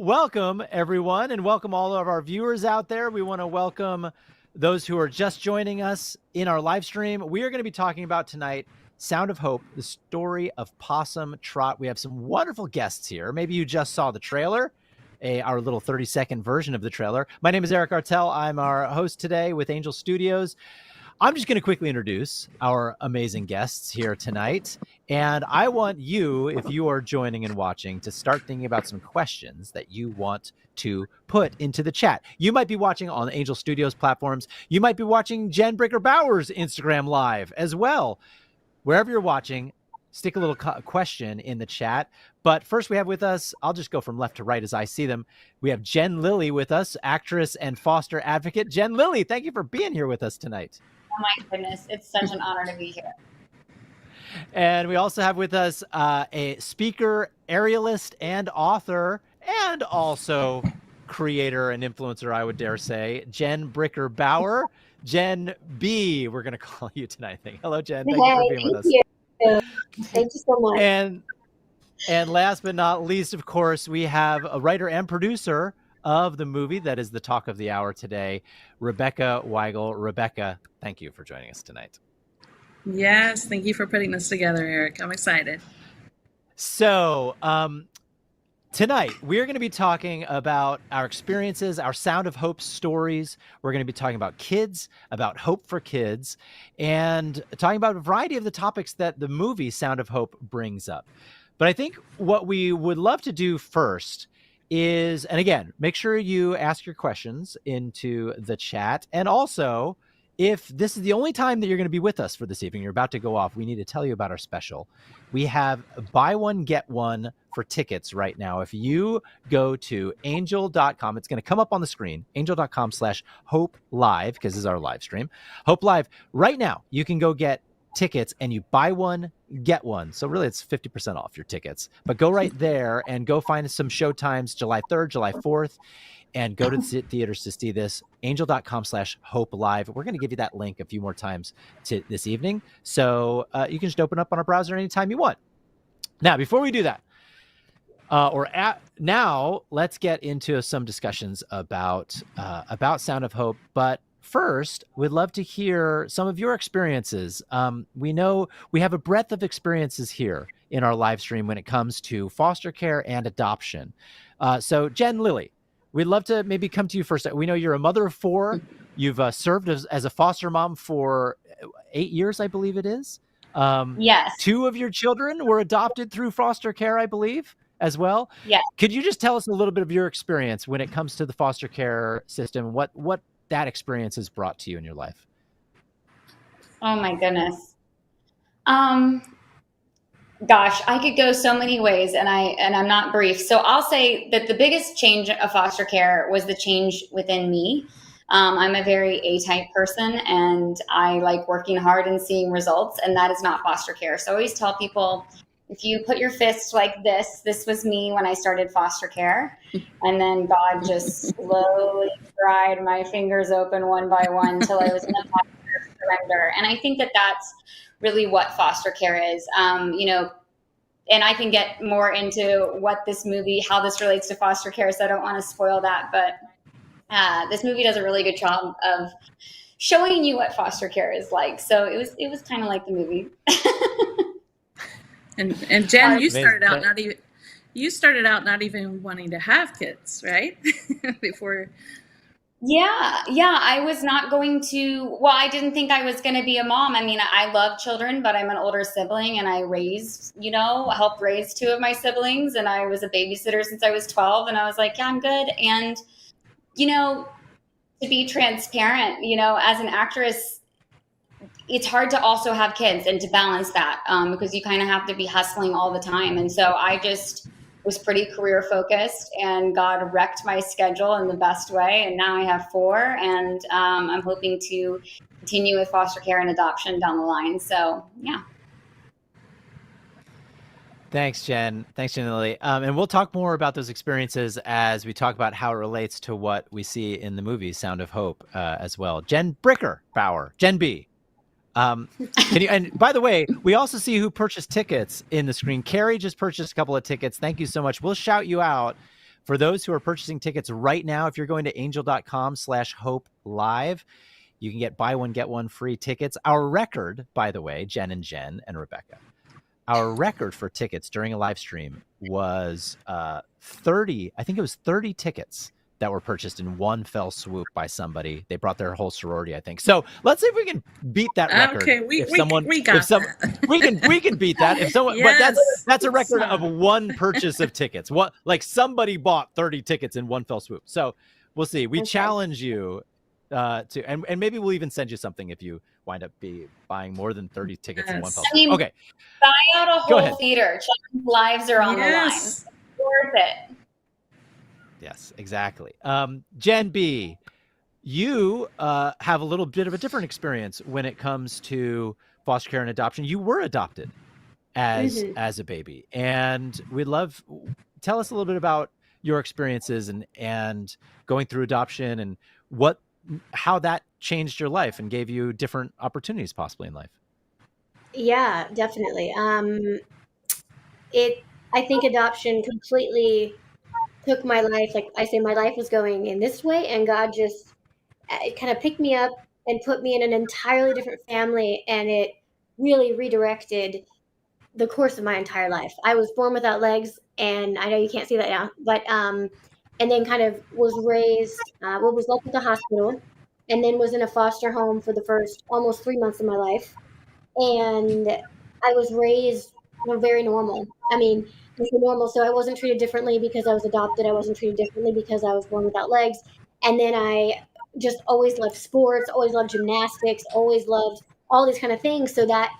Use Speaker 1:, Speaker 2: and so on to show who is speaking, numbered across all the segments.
Speaker 1: welcome everyone, and welcome all of our viewers out there. We want to welcome those who are just joining us in our live stream. We are going to be talking about tonight Sound of Hope, the story of Possum Trot. We have some wonderful guests here. Maybe you just saw the trailer, our little 30-second version of the trailer. My name is Eric Artell. I'm our host today with Angel Studios. I'm just going to quickly introduce our amazing guests here tonight. And I want you, if you are joining and watching, to start thinking about some questions that you want to put into the chat. You might be watching on Angel Studios platforms. You might be watching Jen Bricker-Bauer's Instagram Live as well. Wherever you're watching, stick a little question in the chat. But first we have with us, I'll just go from left to right as I see them. We have Jen Lilley with us, actress and foster advocate. Jen Lilley, thank you for being here with us tonight.
Speaker 2: Oh my goodness, it's such an honor to be here.
Speaker 1: And we also have with us a speaker, aerialist, and author, and also creator and influencer, I would dare say, Jen Bricker-Bauer. Jen B, we're going to call you tonight. Hello, Jen. Thank you for being with us.
Speaker 3: Thank you so much.
Speaker 1: And last but not least, of course, we have a writer and producer of the movie that is the talk of the hour today, Rebekah Weigel. Rebekah, thank you for joining us tonight.
Speaker 4: Yes, thank you for putting this together, Eric. I'm excited.
Speaker 1: So tonight, we're going to be talking about our experiences, our Sound of Hope stories. We're going to be talking about kids, about hope for kids, and talking about a variety of the topics that the movie Sound of Hope brings up. But I think what we would love to do first is, and again, make sure you ask your questions into the chat. And also, if this is the only time that you're going to be with us for this evening, you're about to go off, we need to tell you about our special. We have buy one, get one for tickets right now. If you go to angel.com, it's going to come up on the screen, angel.com/Hope Live, because this is our live stream. Hope Live. Right now, you can go get tickets and you buy one, get one. So really it's 50% off your tickets, but go right there and go find some show times, July 3rd, July 4th, and go to the theaters to see this. Angel.com/Hope Live. We're going to give you that link a few more times to this evening. So you can just open up on our browser anytime you want. Now, before we do that, now let's get into some discussions about Sound of Hope. But first, we'd love to hear some of your experiences. We know we have a breadth of experiences here in our live stream when it comes to foster care and adoption. So Jen Lilley, we'd love to maybe come to you first. We know you're a mother of 4. You've served as a foster mom for 8 years, I believe it is.
Speaker 2: Yes.
Speaker 1: 2 of your children were adopted through foster care, I believe, as well.
Speaker 2: Yes.
Speaker 1: Could you just tell us a little bit of your experience when it comes to the foster care system? What that experience has brought to you in your life?
Speaker 2: Oh my goodness. Gosh, I could go so many ways, and I'm not brief. So I'll say that the biggest change of foster care was the change within me. I'm a very A-type person, and I like working hard and seeing results, and that is not foster care. So I always tell people, if you put your fist like this was me when I started foster care. And then God just slowly pried my fingers open one by one till I was in a posture of surrender. And I think that that's really what foster care is. And I can get more into what this movie, how this relates to foster care, so I don't want to spoil that. But this movie does a really good job of showing you what foster care is like. So it was kind of like the movie.
Speaker 4: And Jen, you started out not even wanting to have kids, right? Before.
Speaker 2: Yeah. I was not going to, I didn't think I was going to be a mom. I mean, I love children, but I'm an older sibling, and I helped raise 2 of my siblings, and I was a babysitter since I was 12, and I was like, yeah, I'm good. And, to be transparent, as an actress, it's hard to also have kids and to balance that because you kind of have to be hustling all the time. And so I just was pretty career focused, and God wrecked my schedule in the best way. And now I have 4, and I'm hoping to continue with foster care and adoption down the line. So, yeah.
Speaker 1: Thanks, Jen. Thanks, Jen Lilley. And we'll talk more about those experiences as we talk about how it relates to what we see in the movie Sound of Hope as well. Jen Bricker-Bauer, Jen B. And by the way, we also see who purchased tickets in the screen. Carrie just purchased a couple of tickets. Thank you so much. We'll shout you out For those who are purchasing tickets right now, if you're going to angel.com/hope live, you can get buy one, get one free tickets. Our record, by the way, Jen and Rebekah, our record for tickets during a live stream was 30. I think it was 30 tickets that were purchased in one fell swoop by somebody. They brought their whole sorority, I think. So let's see if we can beat that record.
Speaker 4: Okay, we can beat that.
Speaker 1: If someone,
Speaker 4: yes.
Speaker 1: But that's a record of one purchase of tickets. What, like somebody bought 30 tickets in one fell swoop. So we'll see. We challenge you and maybe we'll even send you something if you wind up buying more than 30 tickets in one fell swoop. Okay,
Speaker 2: buy out a whole theater. Children's lives are on the line. It's worth it.
Speaker 1: Yes, exactly. Jen B, you have a little bit of a different experience when it comes to foster care and adoption. You were adopted as a baby, and tell us a little bit about your experiences and going through adoption and how that changed your life and gave you different opportunities possibly in life.
Speaker 3: Yeah, definitely. I think adoption completely took my life. Like I say, my life was going in this way, and God just kind of picked me up and put me in an entirely different family, and it really redirected the course of my entire life. I was born without legs, and I know you can't see that now, but and then kind of was raised, was left at the hospital, and then was in a foster home for the first almost 3 months of my life. And I was raised very normal. I mean, normal. So I wasn't treated differently because I was adopted. I wasn't treated differently because I was born without legs. And then I just always loved sports, always loved gymnastics, always loved all these kind of things. So that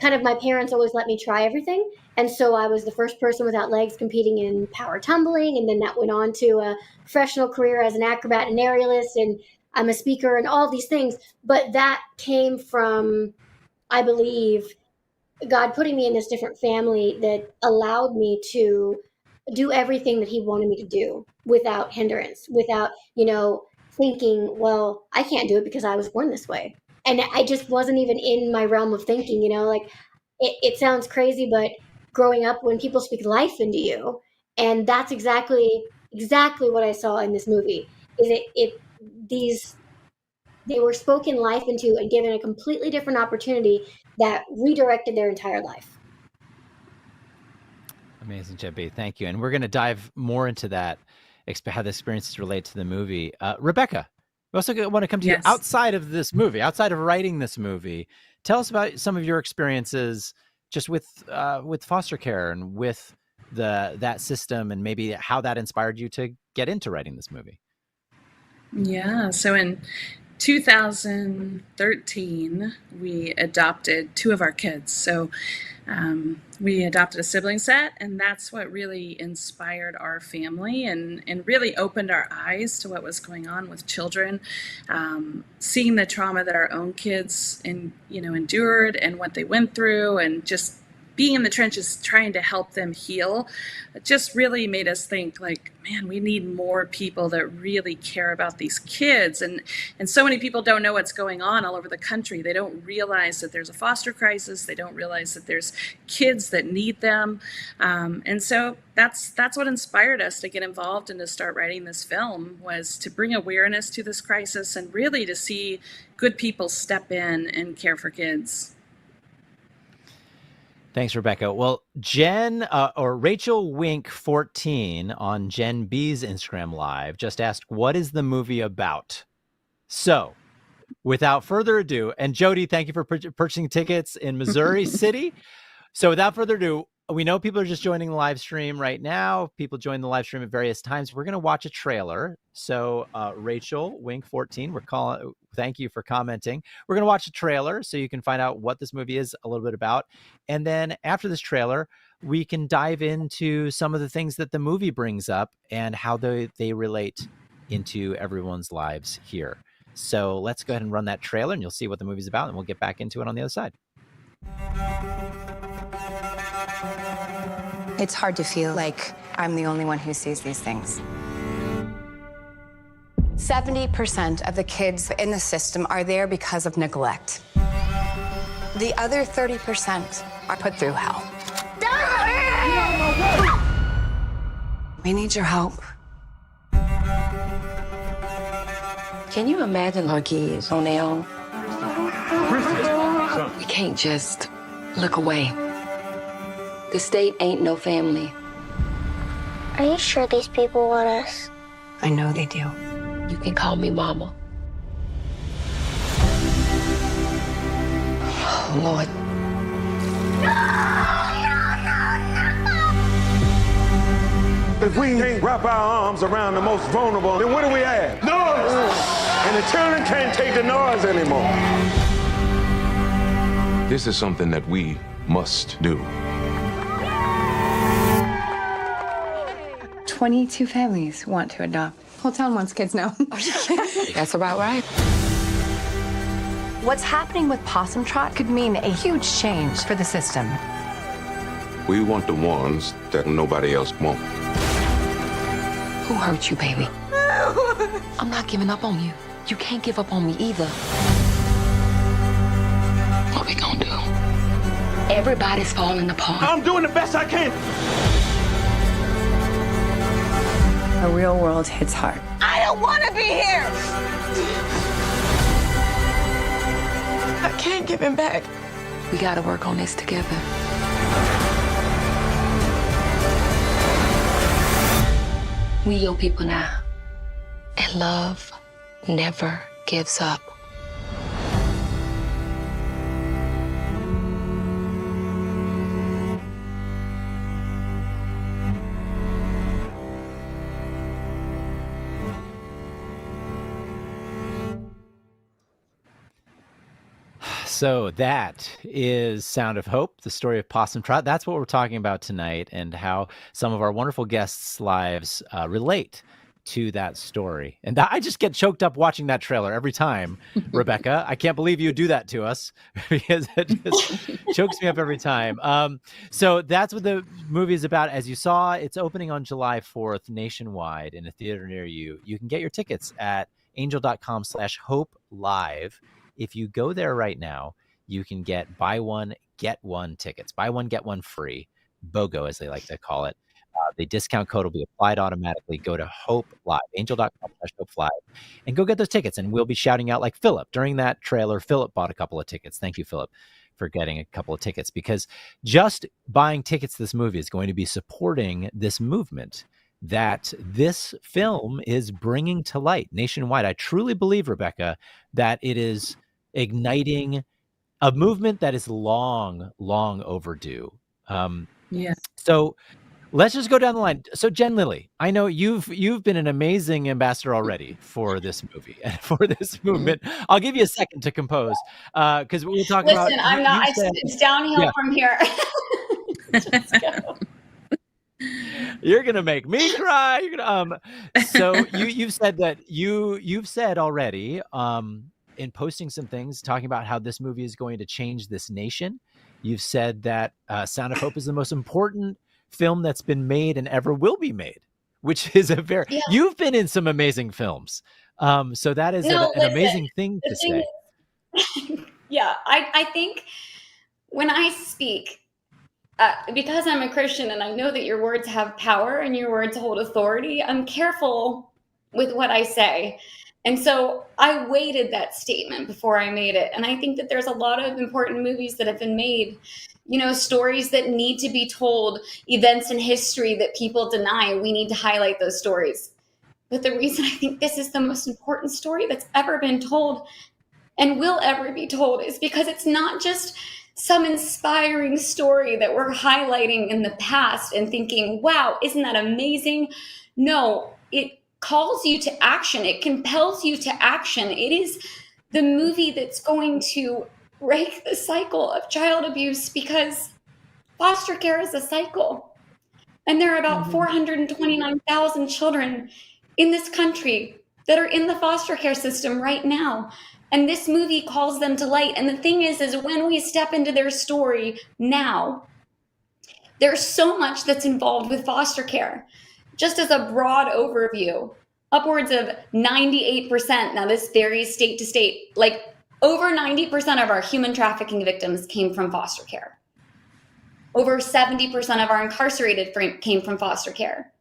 Speaker 3: kind of my parents always let me try everything. And so I was the first person without legs competing in power tumbling. And then that went on to a professional career as an acrobat and aerialist. And I'm a speaker and all these things. But that came from, I believe, God putting me in this different family that allowed me to do everything that he wanted me to do without hindrance, without, thinking, well, I can't do it because I was born this way. And I just wasn't even in my realm of thinking, like it sounds crazy, but growing up when people speak life into you, and that's exactly what I saw in this movie, is they were spoken life into and given a completely different opportunity that redirected their entire life.
Speaker 1: Amazing, JB. Thank you. And we're going to dive more into that, how the experiences relate to the movie. Rebekah, we also want to come to you outside of this movie, outside of writing this movie. Tell us about some of your experiences just with foster care and with that system, and maybe how that inspired you to get into writing this movie.
Speaker 4: Yeah. So in 2013, we adopted 2 of our kids. So we adopted a sibling set, and that's what really inspired our family and really opened our eyes to what was going on with children, seeing the trauma that our own kids endured and what they went through, and just being in the trenches trying to help them heal. It just really made us think, like, man, we need more people that really care about these kids. And so many people don't know what's going on all over the country. They don't realize that there's a foster crisis. They don't realize that there's kids that need them. And so that's what inspired us to get involved and to start writing this film, was to bring awareness to this crisis and really to see good people step in and care for kids.
Speaker 1: Thanks, Rebekah. Well, Jen or Rachel Wink 14 on Jen B's Instagram Live just asked, what is the movie about? So without further ado, and Jody, thank you for purchasing tickets in Missouri City. So without further ado, we know people are just joining the live stream right now. People join the live stream at various times. We're going to watch a trailer. So Rachel Wink 14, thank you for commenting. We're going to watch a trailer so you can find out what this movie is a little bit about. And then after this trailer, we can dive into some of the things that the movie brings up and how they relate into everyone's lives here. So let's go ahead and run that trailer, and you'll see what the movie's about, and we'll get back into it on the other side.
Speaker 5: It's hard to feel like I'm the only one who sees these things. 70% of the kids in the system are there because of neglect. The other 30% are put through hell. We need your help.
Speaker 6: Can you imagine our kids on their own? We can't just look away. The state ain't no family.
Speaker 7: Are you sure these people want us?
Speaker 5: I know they do.
Speaker 6: You can call me Mama. Oh, Lord.
Speaker 8: If we can't wrap our arms around the most vulnerable, then what do we have? Noise! And the children can't take the noise anymore.
Speaker 9: This is something that we must do.
Speaker 5: 22 families want to adopt. Whole town wants kids now.
Speaker 6: That's about right.
Speaker 5: What's happening with Possum Trot could mean a huge change for the system.
Speaker 9: We want the ones that nobody else wants.
Speaker 6: Who hurt you, baby? I'm not giving up on you. You can't give up on me either. What we gonna do? Everybody's falling apart.
Speaker 8: I'm doing the best I can.
Speaker 5: The real world hits hard.
Speaker 6: I don't want to be here. I can't give him back. We gotta work on this together. We your people now. And love never gives up.
Speaker 1: So that is Sound of Hope, the story of Possum Trot. That's what we're talking about tonight, and how some of our wonderful guests' lives relate to that story. And I just get choked up watching that trailer every time, Rebekah. I can't believe you do that to us, because it just chokes me up every time. So that's what the movie is about. As you saw, it's opening on July 4th nationwide in a theater near you. You can get your tickets at angel.com/hope live. If you go there right now, you can get buy one, get one tickets. Buy one, get one free. BOGO, as they like to call it. The discount code will be applied automatically. Go to Hope Live, angel.com/Hope Live, and go get those tickets. And we'll be shouting out like Philip. During that trailer, Philip bought a couple of tickets. Thank you, Philip, for getting a couple of tickets, because just buying tickets to this movie is going to be supporting this movement that this film is bringing to light nationwide. I truly believe, Rebekah, that it is igniting a movement that is long overdue.
Speaker 4: Yeah.
Speaker 1: So let's just go down the line. So Jen Lilley, I know you've been an amazing ambassador already for this movie and for this movement. I'll give you a second to compose, because we'll talk about.
Speaker 2: Listen, I'm not. It's downhill from here. Just go.
Speaker 1: You're gonna make me cry. You're gonna So you've said that you've said already in posting some things talking about how this movie is going to change this nation. You've said that Sound of Hope is the most important film that's been made and ever will be made, which is a very. Yeah. You've been in some amazing films, so that is an amazing thing to say.
Speaker 2: Yeah, I think when I speak, because I'm a Christian and I know that your words have power and your words hold authority, I'm careful with what I say. And so I weighted that statement before I made it. And I think that there's a lot of important movies that have been made, stories that need to be told, events in history that people deny. We need to highlight those stories. But the reason I think this is the most important story that's ever been told and will ever be told is because it's not just some inspiring story that we're highlighting in the past and thinking, wow, isn't that amazing? No, it calls you to action. It compels you to action. It is the movie that's going to break the cycle of child abuse, because foster care is a cycle. And there are about 429,000 children in this country that are in the foster care system right now. And this movie calls them to light. And the thing is when we step into their story now, there's so much that's involved with foster care. Just as a broad overview, upwards of 98%, now this varies state to state, like over 90% of our human trafficking victims came from foster care. Over 70% of our incarcerated came from foster care.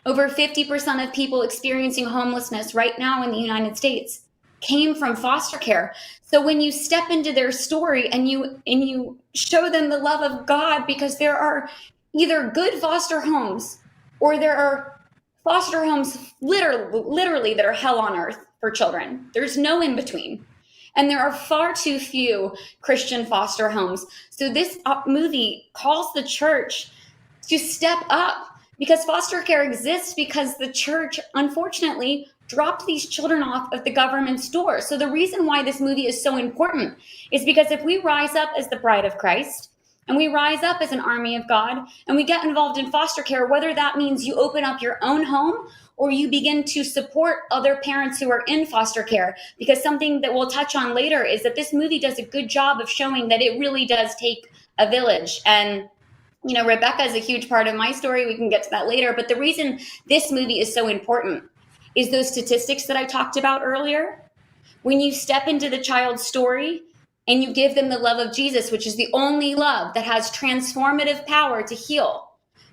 Speaker 2: Over 50% of people experiencing homelessness right now in the United States came from foster care. So when you step into their story and you show them the love of God, because there are either good foster homes or there are foster homes literally that are hell on earth for children. There's no in between. And there are far too few Christian foster homes. So this movie calls the church to step up, because foster care exists because the church, unfortunately, dropped these children off at the government's door. So the reason why this movie is so important is because if we rise up as the bride of Christ, and we rise up as an army of God, and we get involved in foster care, whether that means you open up your own home or you begin to support other parents who are in foster care, because something that we'll touch on later is that this movie does a good job of showing that it really does take a village. And you know, Rebekah is a huge part of my story. We can get to that later. But the reason this movie is so important is those statistics that I talked about earlier. When you step into the child's story and you give them the love of Jesus, which is the only love that has transformative power to heal,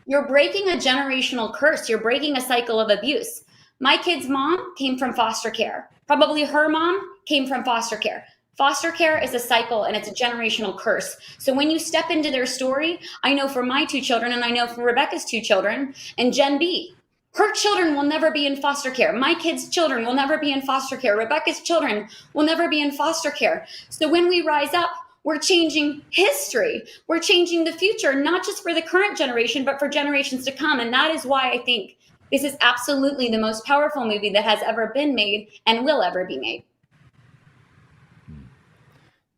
Speaker 2: you're breaking a generational curse. You're breaking a cycle of abuse. My kid's mom came from foster care. Probably her mom came from foster care. Foster care is a cycle and it's a generational curse. So when you step into their story, I know for my 2 children, and I know for Rebekah's 2 children, and Jen B, her children will never be in foster care. My kids' children will never be in foster care. Rebekah's children will never be in foster care. So when we rise up, we're changing history. We're changing the future, not just for the current generation, but for generations to come. And that is why I think this is absolutely the most powerful movie that has ever been made and will ever be made.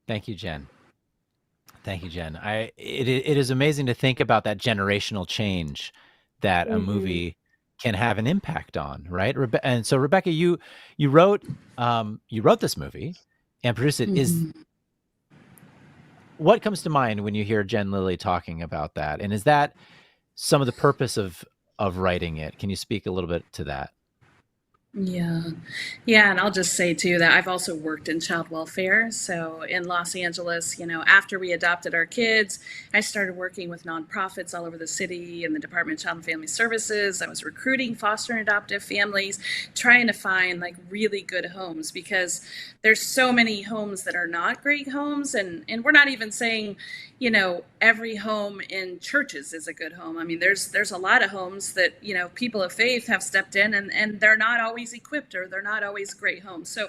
Speaker 1: Thank you, Jen. Thank you, Jen. It is amazing to think about that generational change that a movie can have an impact on, right? And so, Rebekah, you wrote this movie and produced it. Is what comes to mind when you hear Jen Lilley talking about that, and is that some of the purpose of writing it? Can you speak a little bit to that?
Speaker 4: Yeah. And I'll just say too that I've also worked in child welfare. So in Los Angeles, after we adopted our kids, I started working with nonprofits all over the city and the Department of Child and Family Services. I was recruiting foster and adoptive families, trying to find like really good homes, because there's so many homes that are not great homes. And we're not even saying, every home in churches is a good home. I mean, there's a lot of homes that, people of faith have stepped in and they're not always equipped, or they're not always great homes. So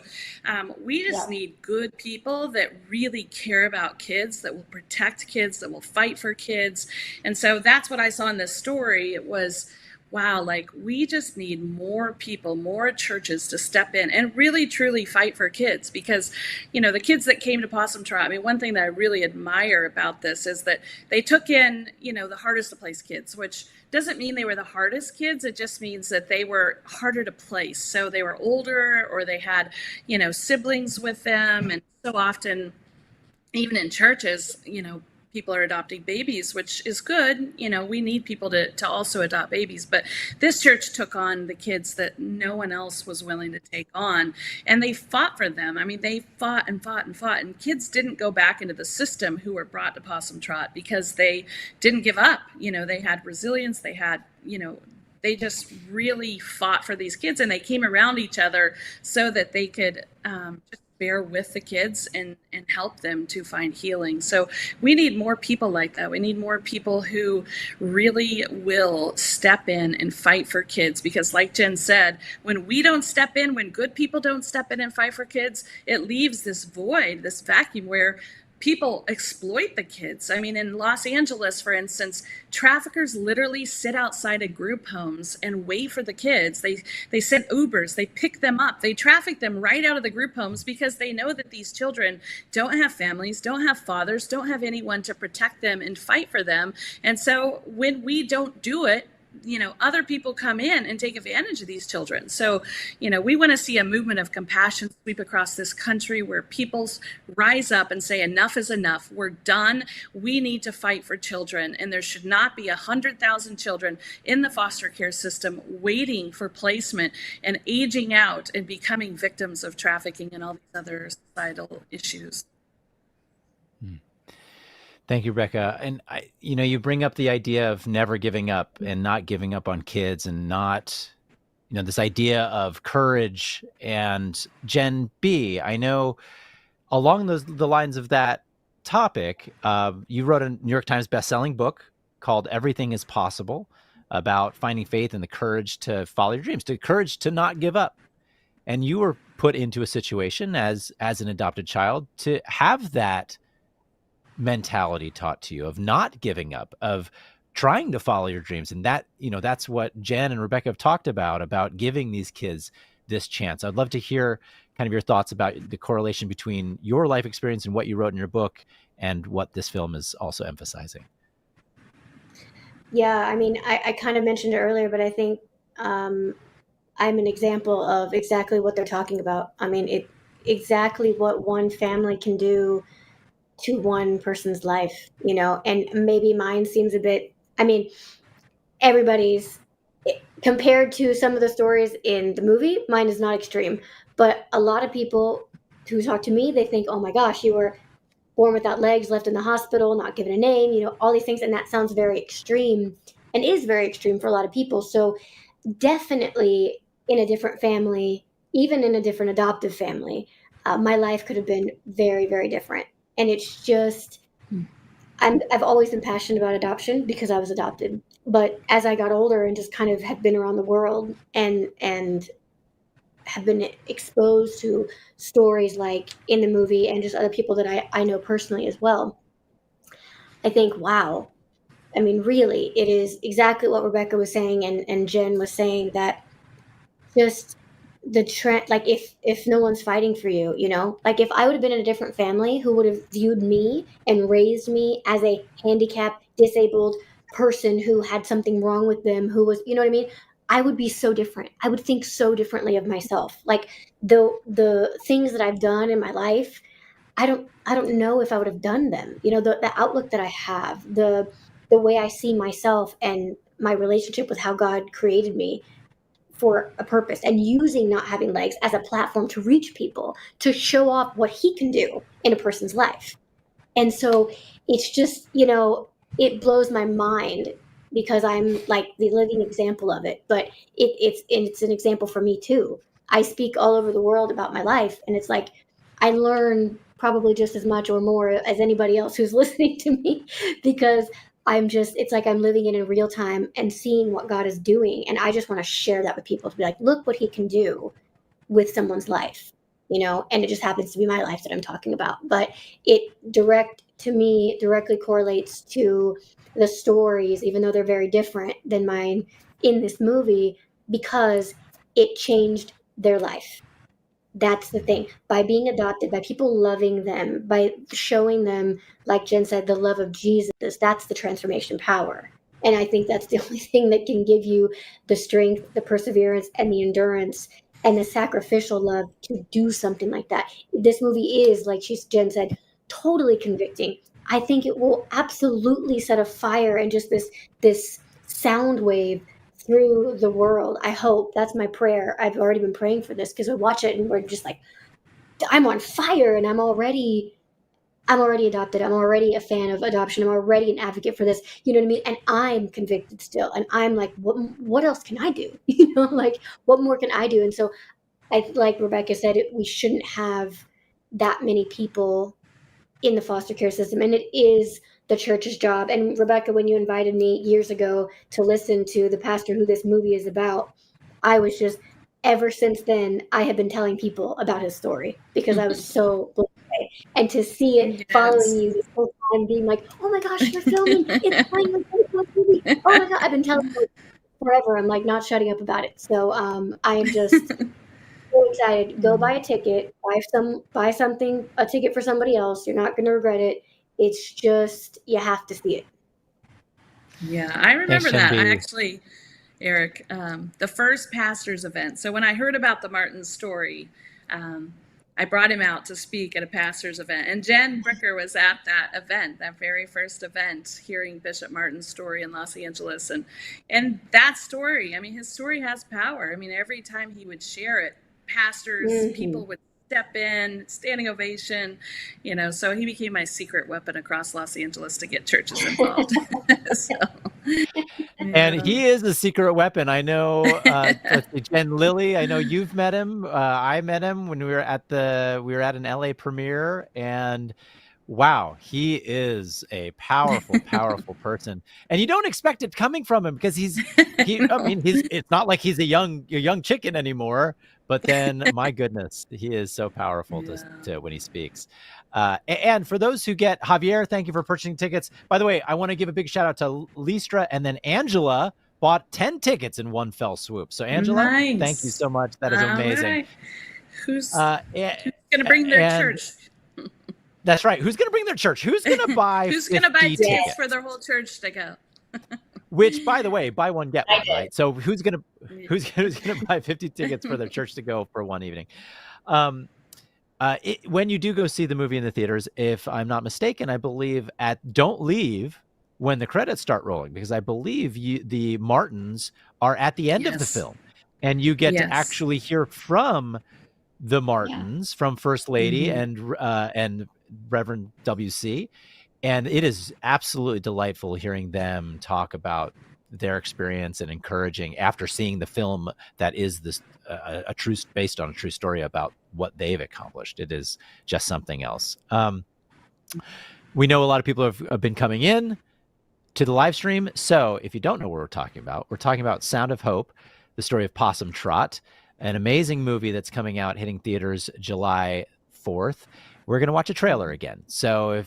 Speaker 4: we just need good people that really care about kids, that will protect kids, that will fight for kids. And so that's what I saw in this story. It was, wow, like we just need more people, more churches to step in and really truly fight for kids, because, the kids that came to Possum Trot, I mean, one thing that I really admire about this is that they took in, the hardest to place kids, which doesn't mean they were the hardest kids. It just means that they were harder to place. So they were older, or they had, siblings with them. And so often, even in churches, people are adopting babies, which is good. We need people to also adopt babies. But this church took on the kids that no one else was willing to take on. And they fought for them. I mean, they fought and fought and fought. And kids didn't go back into the system who were brought to Possum Trot because they didn't give up. They had resilience. They had, they just really fought for these kids, and they came around each other so that they could just bear with the kids and help them to find healing. So we need more people like that. We need more people who really will step in and fight for kids, because like Jen said, when we don't step in, when good people don't step in and fight for kids, it leaves this void, this vacuum where people exploit the kids. I mean, in Los Angeles, for instance, traffickers literally sit outside of group homes and wait for the kids. They send Ubers, they pick them up, they traffic them right out of the group homes, because they know that these children don't have families, don't have fathers, don't have anyone to protect them and fight for them. And so when we don't do it, other people come in and take advantage of these children. So, we want to see a movement of compassion sweep across this country where people rise up and say, enough is enough. We're done. We need to fight for children. And there should not be 100,000 children in the foster care system waiting for placement and aging out and becoming victims of trafficking and all these other societal issues.
Speaker 1: Thank you, Rebecca. And you bring up the idea of never giving up and not giving up on kids, and not, this idea of courage. And Jen B, I know along the lines of that topic, you wrote a New York Times bestselling book called Everything is Possible, about finding faith and the courage to follow your dreams, the courage to not give up. And you were put into a situation as an adopted child to have that mentality taught to you of not giving up, of trying to follow your dreams. And that, that's what Jen and Rebecca have talked about giving these kids this chance. I'd love to hear kind of your thoughts about the correlation between your life experience and what you wrote in your book and what this film is also emphasizing.
Speaker 3: Yeah, I mean, I kind of mentioned it earlier, but I think I'm an example of exactly what they're talking about. I mean, exactly what one family can do to one person's life, and maybe mine seems a bit, I mean, everybody's, compared to some of the stories in the movie, mine is not extreme, but a lot of people who talk to me, they think, oh my gosh, you were born without legs, left in the hospital, not given a name, all these things. And that sounds very extreme and is very extreme for a lot of people. So definitely in a different family, even in a different adoptive family, my life could have been very, very different. And it's just, I've always been passionate about adoption because I was adopted. But as I got older and just kind of have been around the world and have been exposed to stories like in the movie and just other people that I know personally as well, I think, wow. I mean, really, it is exactly what Rebecca was saying and Jen was saying, that just the trend, like if no one's fighting for you, like if I would have been in a different family who would have viewed me and raised me as a handicapped, disabled person who had something wrong with them, who was, what I mean? I would be so different. I would think so differently of myself. Like the things that I've done in my life, I don't know if I would have done them. The outlook that I have, the way I see myself and my relationship with how God created me for a purpose, and using not having legs as a platform to reach people, to show off what he can do in a person's life. And so it's just, it blows my mind because I'm like the living example of it. But it's an example for me too. I speak all over the world about my life, and it's like I learn probably just as much or more as anybody else who's listening to me, because it's like I'm living it in real time and seeing what God is doing. And I just want to share that with people, to be like, look what he can do with someone's life, and it just happens to be my life that I'm talking about. But it directly correlates to the stories, even though they're very different than mine in this movie, because it changed their life. That's the thing. By being adopted, by people loving them, by showing them, like Jen said, the love of Jesus, that's the transformation power. And I think that's the only thing that can give you the strength, the perseverance, and the endurance and the sacrificial love to do something like that. This movie is, like Jen said, totally convicting. I think it will absolutely set a fire and just this sound wave through the world. I hope. That's my prayer. I've already been praying for this, because we watch it and we're just like, I'm on fire, and I'm already adopted. I'm already a fan of adoption. I'm already an advocate for this. You know what I mean? And I'm convicted still. And I'm like, what else can I do? Like, what more can I do? And so like Rebecca said, we shouldn't have that many people in the foster care system. And it is the church's job. And Rebecca, when you invited me years ago to listen to the pastor who this movie is about, I was just, ever since then, I have been telling people about his story, because I was so blown away. And to see it following you this whole time, being like, oh my gosh, you're filming, it's playing with this movie. Oh my God, I've been telling you forever. I'm like not shutting up about it. So I am just so excited. Go buy a ticket, a ticket for somebody else. You're not going to regret it. It's just, you have to see it.
Speaker 4: Yeah, I remember
Speaker 1: Thanks,
Speaker 4: that.
Speaker 1: Jen B.
Speaker 4: I actually, Eric, the first pastor's event. So when I heard about the Martin story, I brought him out to speak at a pastor's event. And Jen Bricker was at that event, that very first event, hearing Bishop Martin's story in Los Angeles. And that story, I mean, his story has power. I mean, every time he would share it, pastors, people would step in, standing ovation, so he became my secret weapon across Los Angeles to get churches involved. So,
Speaker 1: And he is a secret weapon. I know, let's see, Jen Lilley, I know you've met him. I met him when we were at an LA premiere, and wow, he is a powerful, powerful person. And you don't expect it coming from him because it's not like he's a young chicken anymore. But then, my goodness, he is so powerful to when he speaks. And for those who get Javier, thank you for purchasing tickets. By the way, I want to give a big shout out to Listra, and then Angela bought 10 tickets in one fell swoop. So Angela,
Speaker 4: nice.
Speaker 1: Thank you so much. That is amazing.
Speaker 4: Right. Who's going to bring their church?
Speaker 1: That's right. Who's going to bring their church? Who's going to buy?
Speaker 4: Who's going to buy tickets for their whole church to go?
Speaker 1: Which, by the way, buy one get one, right? So who's gonna buy 50 tickets for their church to go for one evening? When you do go see the movie in the theaters, if I'm not mistaken, I believe don't leave when the credits start rolling, because I believe the Martins are at the end of the film, and you get to actually hear from the Martins, from First Lady and Reverend WC. And it is absolutely delightful hearing them talk about their experience and encouraging after seeing the film that is based on a true story about what they've accomplished. It is just something else. We know a lot of people have been coming in to the live stream. So if you don't know what we're talking about Sound of Hope, the story of Possum Trot, an amazing movie that's coming out, hitting theaters July 4th. We're going to watch a trailer again. So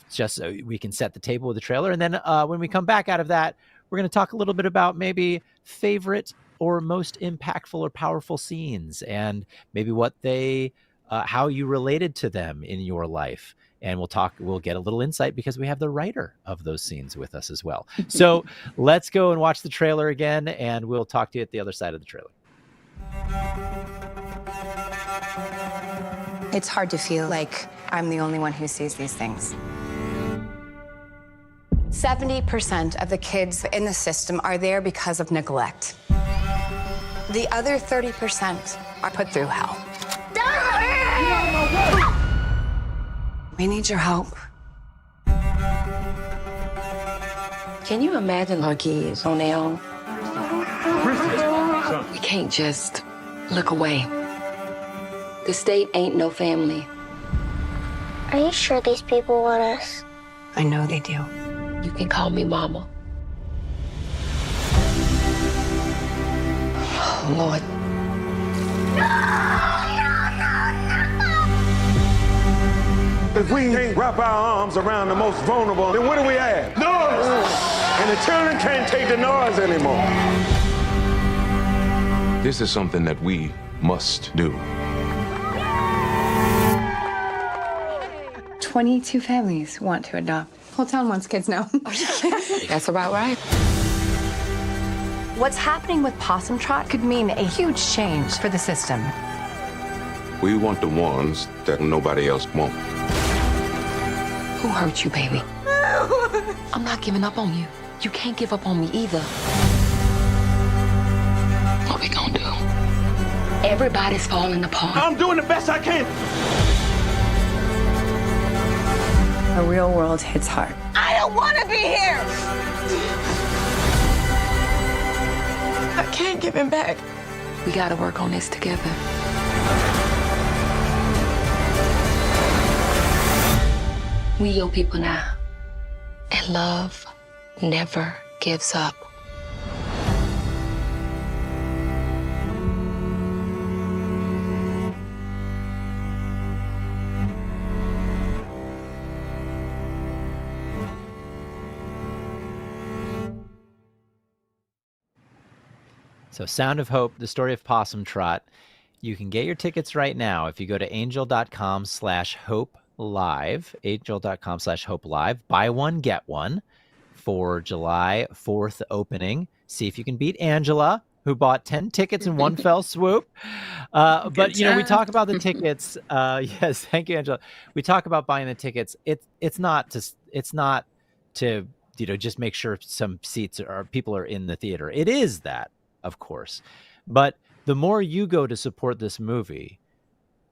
Speaker 1: we can set the table with the trailer. And then when we come back out of that, we're going to talk a little bit about maybe favorite or most impactful or powerful scenes, and maybe how you related to them in your life. And we'll get a little insight because we have the writer of those scenes with us as well. So let's go and watch the trailer again, and we'll talk to you at the other side of the trailer.
Speaker 5: It's hard to feel like I'm the only one who sees these things. 70% of the kids in the system are there because of neglect. The other 30% are put through hell. We need your help.
Speaker 6: Can you imagine our kids on their own? We can't just look away. The state ain't no family.
Speaker 7: Are you sure these people want us?
Speaker 5: I know they do.
Speaker 6: You can call me Mama. Oh, Lord.
Speaker 8: If we can't wrap our arms around the most vulnerable, then what do we have? Noise! And the children can't take the noise anymore.
Speaker 9: This is something that we must do.
Speaker 5: 22 families want to adopt. Whole town wants kids now.
Speaker 6: That's about right.
Speaker 5: What's happening with Possum Trot could mean a huge change for the system.
Speaker 9: We want the ones that nobody else won't.
Speaker 6: Who hurt you, baby? I'm not giving up on you. You can't give up on me either. What we gonna do? Everybody's falling apart.
Speaker 8: I'm doing the best I can.
Speaker 5: The real world hits hard.
Speaker 6: I don't want to be here. I can't give him back. We gotta work on this together. We your people now. And love never gives up.
Speaker 1: So Sound of Hope, the story of Possum Trot. You can get your tickets right now if you go to angel.com/hope live, angel.com/hope live. Buy one, get one for July 4th opening. See if you can beat Angela, who bought 10 tickets in one fell swoop. But, we talk about the tickets. Yes, thank you, Angela. We talk about buying the tickets. It's not to just make sure some seats or people are in the theater. It is that, of course. But the more you go to support this movie,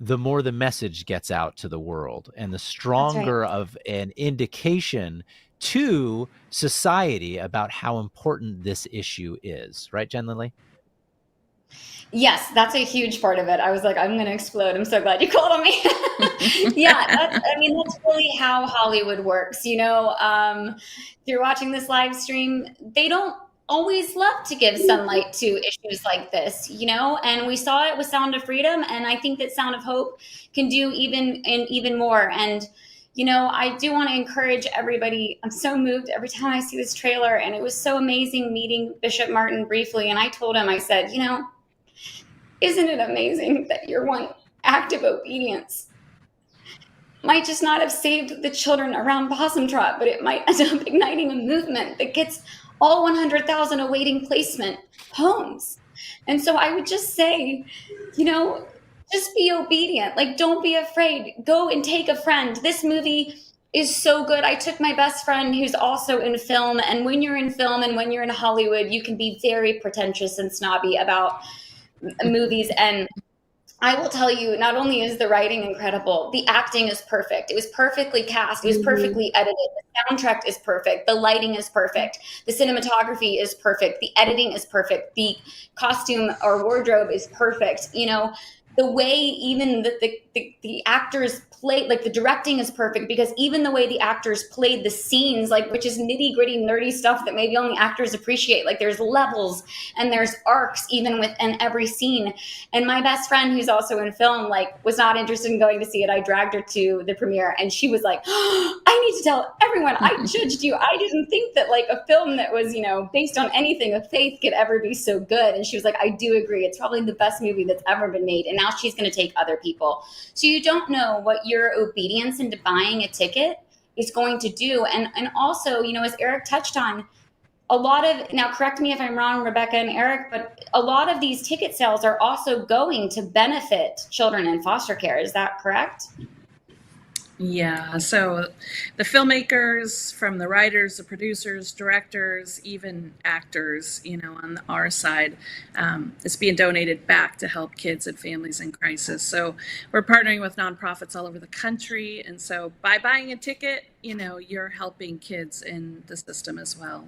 Speaker 1: the more the message gets out to the world, and the
Speaker 2: That's right.
Speaker 1: stronger of an indication to society about how important this issue is. Right, Jen Lilley?
Speaker 2: Yes, that's a huge part of it. I was like, I'm going to explode. I'm so glad you called on me. Yeah, that's really how Hollywood works. Through watching this live stream, they don't always love to give sunlight to issues like this, and we saw it with Sound of Freedom. And I think that Sound of Hope can do even more. And, I do want to encourage everybody. I'm so moved every time I see this trailer, and it was so amazing meeting Bishop Martin briefly. And I told him, I said, isn't it amazing that your one act of obedience might just not have saved the children around Possum Trot, but it might end up igniting a movement that gets all 100,000 awaiting placement homes. And so I would just say, just be obedient. Like, don't be afraid. Go and take a friend. This movie is so good. I took my best friend who's also in film. And when you're in film and when you're in Hollywood, you can be very pretentious and snobby about movies. And I will tell you, not only is the writing incredible, the acting is perfect. It was perfectly cast. It was perfectly edited. The soundtrack is perfect. The lighting is perfect. The cinematography is perfect. The editing is perfect. The costume or wardrobe is perfect. The way even the actors played, like the directing is perfect, because even the way the actors played the scenes, like, which is nitty gritty, nerdy stuff that maybe only actors appreciate. Like, there's levels and there's arcs even within every scene. And my best friend, who's also in film, like, was not interested in going to see it. I dragged her to the premiere, and she was like, oh, I need to tell everyone I judged you. I didn't think that like a film that was, based on anything of faith could ever be so good. And she was like, I do agree. It's probably the best movie that's ever been made. And now she's going to take other people. So you don't know what your obedience into buying a ticket is going to do. And also, as Eric touched on, a lot of, now correct me if I'm wrong, Rebekah and Eric, but a lot of these ticket sales are also going to benefit children in foster care. Is that correct?
Speaker 4: Yeah, so the filmmakers, from the writers, the producers, directors, even actors, on our side, it's being donated back to help kids and families in crisis. So we're partnering with nonprofits all over the country. And so by buying a ticket, you're helping kids in the system as well.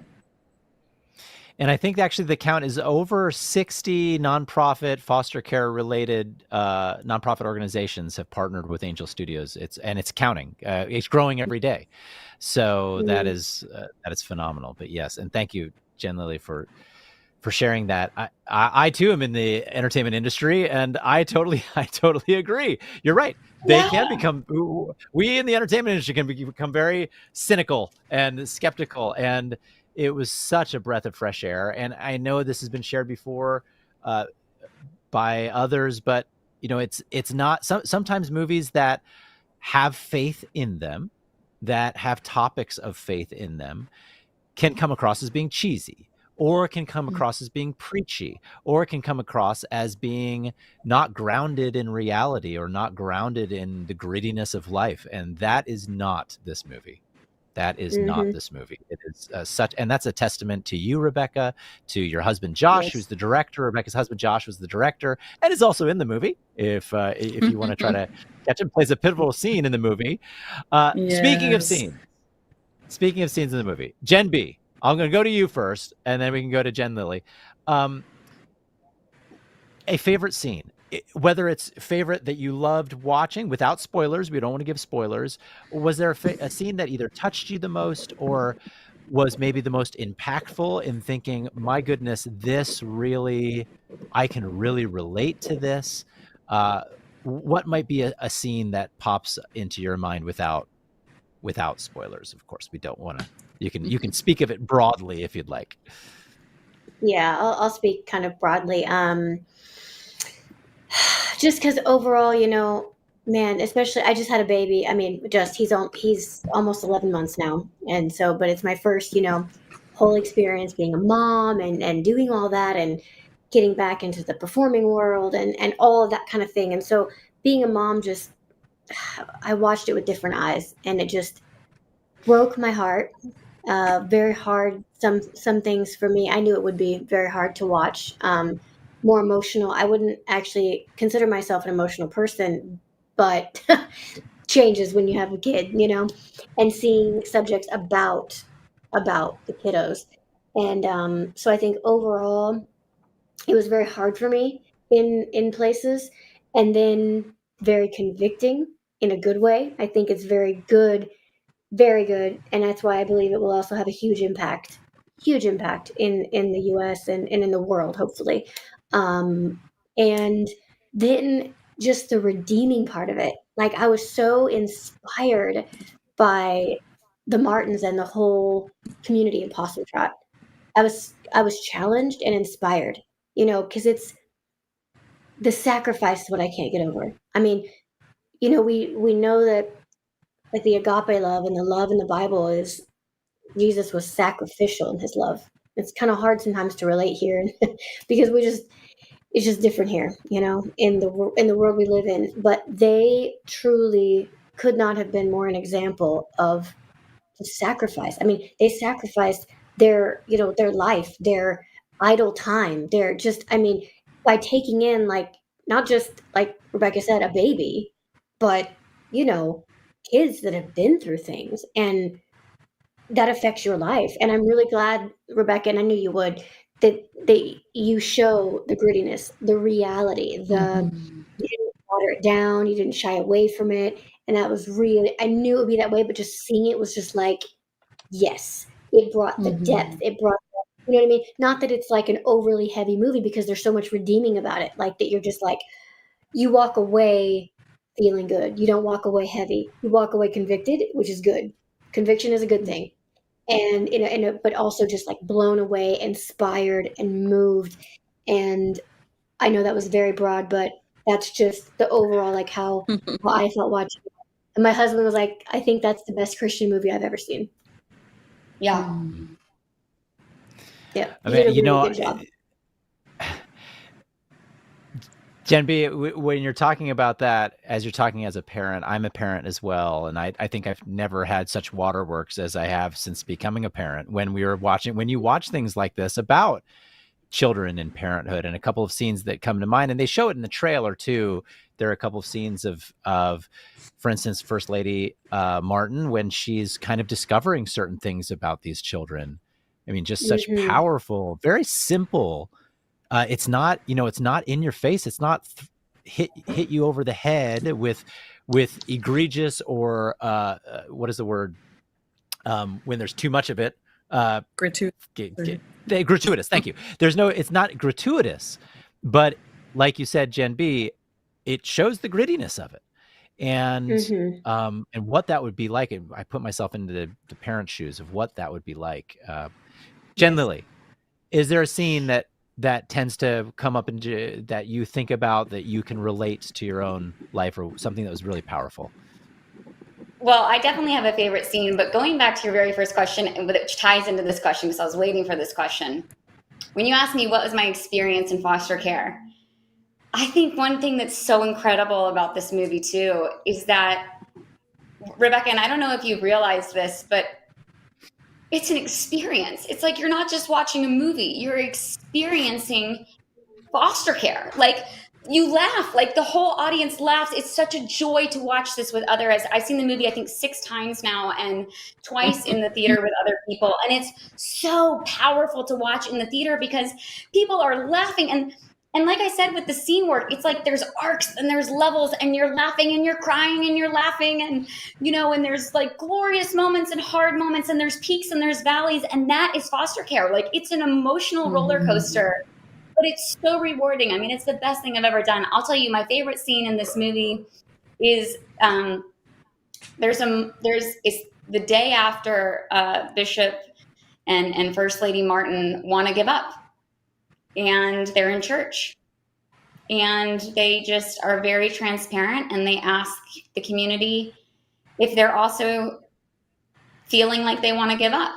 Speaker 1: And I think actually the count is over 60 nonprofit foster care related nonprofit organizations have partnered with Angel Studios. It's counting. It's growing every day. So that is phenomenal. But yes, and thank you, Jen Lilley, for sharing that. I too am in the entertainment industry, and I totally agree. You're right. They can become, we in the entertainment industry can become very cynical and skeptical, and it was such a breath of fresh air. And I know this has been shared before by others, but it's not, sometimes movies that have faith in them, that have topics of faith in them, can come across as being cheesy, or can come across as being preachy, or it can come across as being not grounded in reality or not grounded in the grittiness of life. And that is not this movie. That is not this movie. It is and that's a testament to you, Rebekah, to your husband, Josh, who's the director. Rebekah's husband, Josh, was the director and is also in the movie. If you want to try to catch him, plays a pivotal scene in the movie. Speaking of scenes in the movie, Jen B., I'm going to go to you first, and then we can go to Jen Lilley. A favorite scene, whether it's favorite that you loved watching, without spoilers, we don't want to give spoilers. Was there a scene that either touched you the most or was maybe the most impactful in thinking, my goodness, this really, I can really relate to this? What might be a scene that pops into your mind without spoilers? Of course, we don't want to. You can speak of it broadly if you'd like.
Speaker 3: Yeah, I'll speak kind of broadly. Just because overall, man, especially I just had a baby. I mean, he's almost 11 months now, and so, but it's my first, whole experience being a mom and doing all that and getting back into the performing world and all of that kind of thing. And so, being a mom, I watched it with different eyes, and it just broke my heart. Very hard. Some things for me, I knew it would be very hard to watch. More emotional. I wouldn't actually consider myself an emotional person, but changes when you have a kid, and seeing subjects about the kiddos. And so I think overall it was very hard for me in places, and then very convicting in a good way. I think it's very good, and that's why I believe it will also have a huge impact in the US and in the world, hopefully. And then just the redeeming part of it. Like, I was so inspired by the Martins and the whole community in Possum Trot. I was challenged and inspired, because it's the sacrifice is what I can't get over. I mean, we know that, like, the agape love and the love in the Bible is Jesus was sacrificial in his love. It's kind of hard sometimes to relate here because it's just different here, in the world we live in. But they truly could not have been more an example of the sacrifice. I mean, they sacrificed their life, their idle time. They're just, I mean, by taking in, like, not just, like Rebekah said, a baby, but kids that have been through things, and that affects your life. And I'm really glad, Rebekah, and I knew you would, that you show the grittiness, the reality, you didn't water it down, you didn't shy away from it. And that was really, I knew it would be that way, but just seeing it was just like, yes, it brought the depth. It brought, you know what I mean? Not that it's like an overly heavy movie, because there's so much redeeming about it. Like, that you're just like, you walk away feeling good. You don't walk away heavy. You walk away convicted, which is good. Conviction is a good thing. And but also just like blown away, inspired, and moved. And I know that was very broad, but that's just the overall, like, how I felt watching it. And my husband was like, I think that's the best Christian movie I've ever seen.
Speaker 2: Yeah.
Speaker 3: Yeah.
Speaker 1: I
Speaker 3: You did a
Speaker 1: mean,
Speaker 3: really good job.
Speaker 1: Jen B, when you're talking about that, as you're talking as a parent, I'm a parent as well. And I think I've never had such waterworks as I have since becoming a parent. When you watch things like this about children and parenthood, and a couple of scenes that come to mind, and they show it in the trailer too. There are a couple of scenes of, for instance, First Lady Martin, when she's kind of discovering certain things about these children. I mean, just such powerful, very simple. It's not, it's not in your face. It's not hit you over the head with egregious or what is the word? When there's too much of it. Gratuitous. Thank you. It's not gratuitous, but like you said, Jen B, it shows the grittiness of it, and what that would be like. And I put myself into the parent shoes of what that would be like. Jen Lilley, is there a scene that tends to come up that you think about, that you can relate to your own life, or something that was really powerful?
Speaker 2: Well, I definitely have a favorite scene, but going back to your very first question, which ties into this question, because I was waiting for this question. When you asked me what was my experience in foster care, I think one thing that's so incredible about this movie too is that, Rebekah, and I don't know if you've realized this, but it's an experience. It's like you're not just watching a movie, you're experiencing foster care. Like, you laugh, like the whole audience laughs. It's such a joy to watch this with others. I've seen the movie, I think, 6 times now, and twice in the theater with other people. And it's so powerful to watch in the theater because people are laughing. And like I said, with the scene work, it's like there's arcs and there's levels, and you're laughing and you're crying and you're laughing, and and there's like glorious moments and hard moments, and there's peaks and there's valleys, and that is foster care. Like, it's an emotional roller coaster, but it's so rewarding. I mean, it's the best thing I've ever done. I'll tell you, my favorite scene in this movie is it's the day after Bishop and First Lady Martin want to give up. And they're in church, and they just are very transparent, and they ask the community if they're also feeling like they want to give up.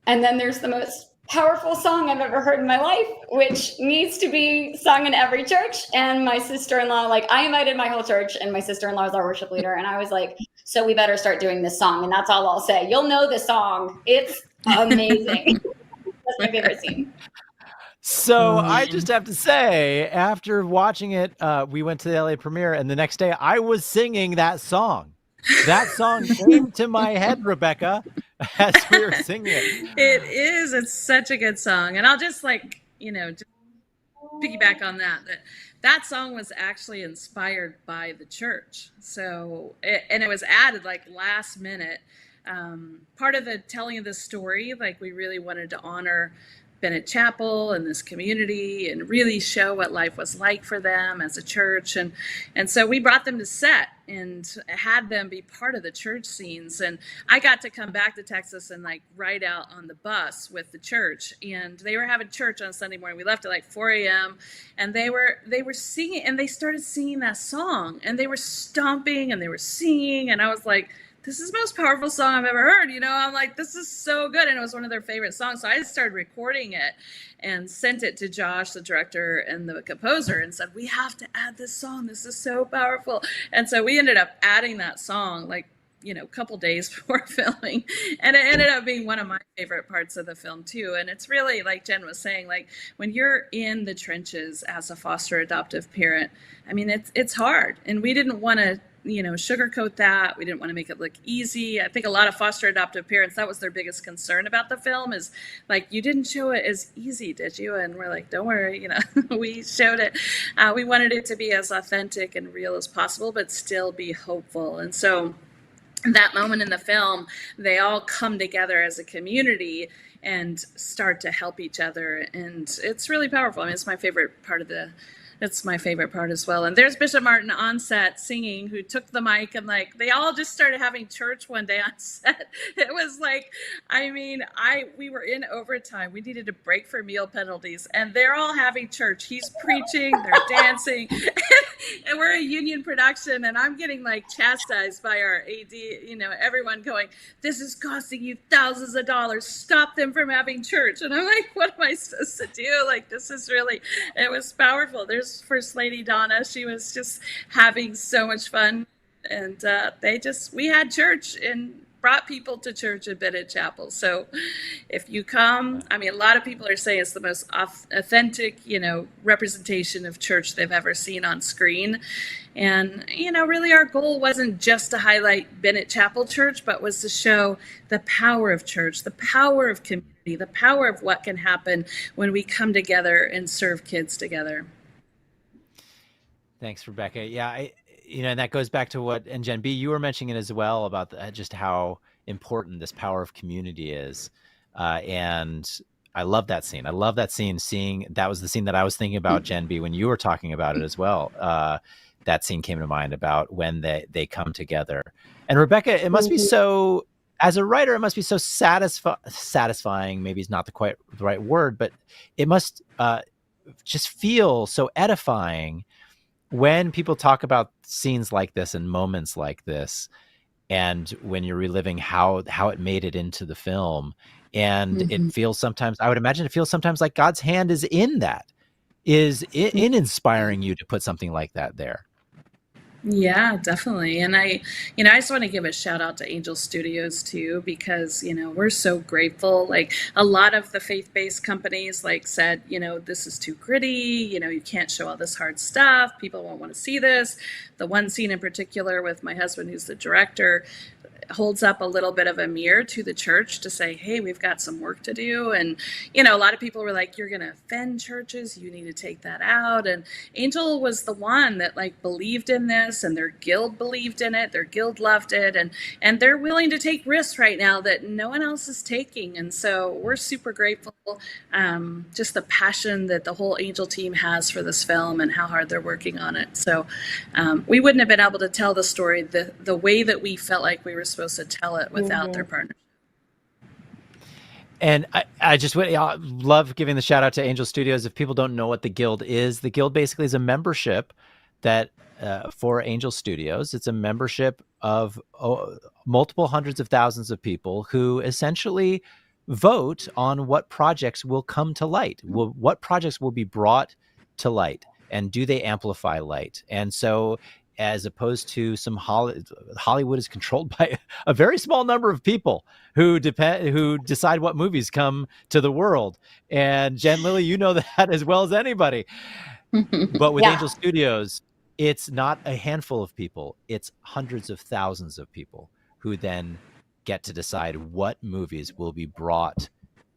Speaker 2: And then there's the most powerful song I've ever heard in my life, which needs to be sung in every church. And my sister-in-law, I invited my whole church, and my sister-in-law is our worship leader. And I was like, so we better start doing this song. And that's all I'll say. You'll know the song. It's amazing. That's my favorite scene.
Speaker 1: So I just have to say, after watching it, we went to the LA premiere, and the next day I was singing that song. That song came to my head, Rebekah, as we were singing it.
Speaker 4: It is. It's such a good song. And I'll just just piggyback on that song was actually inspired by the church. So, and it was added like last minute. Part of the telling of this story, like we really wanted to honor Bennett Chapel and this community and really show what life was like for them as a church. And so we brought them to set and had them be part of the church scenes. And I got to come back to Texas and like ride out on the bus with the church. And they were having church on Sunday morning. We left at like 4 a.m. and they were singing, and they started singing that song, and they were stomping and they were singing. And I was like, this is the most powerful song I've ever heard. I'm like, this is so good. And it was one of their favorite songs. So I started recording it and sent it to Josh, the director and the composer, and said, we have to add this song. This is so powerful. And so we ended up adding that song like, a couple days before filming. And it ended up being one of my favorite parts of the film too. And it's really, like Jen was saying, like when you're in the trenches as a foster adoptive parent, I mean, it's hard. And we didn't want to sugarcoat that. We didn't want to make it look easy. I think a lot of foster adoptive parents, that was their biggest concern about the film, is like, you didn't show it as easy, did you? And we're like, don't worry, we showed it. We wanted it to be as authentic and real as possible, but still be hopeful. And so that moment in the film, they all come together as a community and start to help each other. And it's really powerful. I mean, it's my favorite part as well. And there's Bishop Martin on set singing, who took the mic, and like they all just started having church one day on set. It was like, I mean, we were in overtime. We needed a break for meal penalties, and they're all having church. He's preaching, they're dancing, and we're a union production, and I'm getting like chastised by our AD, everyone going, this is costing you thousands of dollars. Stop them from having church. And I'm like, what am I supposed to do? Like, this is really, it was powerful. There's First Lady Donna. She was just having so much fun. And we had church and brought people to church at Bennett Chapel. So if you come, I mean, a lot of people are saying it's the most authentic, representation of church they've ever seen on screen. And, really our goal wasn't just to highlight Bennett Chapel Church, but was to show the power of church, the power of community, the power of what can happen when we come together and serve kids together.
Speaker 1: Thanks, Rebekah. Yeah, and that goes back to what, and Jen B, you were mentioning it as well, about just how important this power of community is. And I love that scene. That was the scene that I was thinking about, Jen B, when you were talking about it as well. That scene came to mind about when they come together. And Rebekah, it must be so, as a writer, it must be so satisfying, maybe is not the right word, but it must just feel so edifying when people talk about scenes like this and moments like this, and when you're reliving how it made it into the film. And it feels sometimes, I would imagine it feels sometimes like God's hand is in that, in inspiring you to put something like that there.
Speaker 4: Yeah, definitely. And I just want to give a shout out to Angel Studios too, because, we're so grateful. Like a lot of the faith-based companies said, this is too gritty, you can't show all this hard stuff. People won't want to see this. The one scene in particular with my husband, who's the director, holds up a little bit of a mirror to the church to say, hey, we've got some work to do. And, a lot of people were like, you're going to offend churches. You need to take that out. And Angel was the one that believed in this, and their guild believed in it. Their guild loved it. And they're willing to take risks right now that no one else is taking. And so we're super grateful. Just the passion that the whole Angel team has for this film and how hard they're working on it. So we wouldn't have been able to tell the story the way that we felt like we were supposed to tell it without their partnership.
Speaker 1: And I just love giving the shout out to Angel Studios. If people don't know what the Guild is, the Guild basically is a membership that for Angel Studios. It's a membership of multiple hundreds of thousands of people who essentially vote on what projects will come to light, what projects will be brought to light, and do they amplify light. And so as opposed to some Hollywood is controlled by a very small number of people who decide what movies come to the world. And Jen Lilley, you know that as well as anybody. But with Angel Studios, it's not a handful of people, it's hundreds of thousands of people who then get to decide what movies will be brought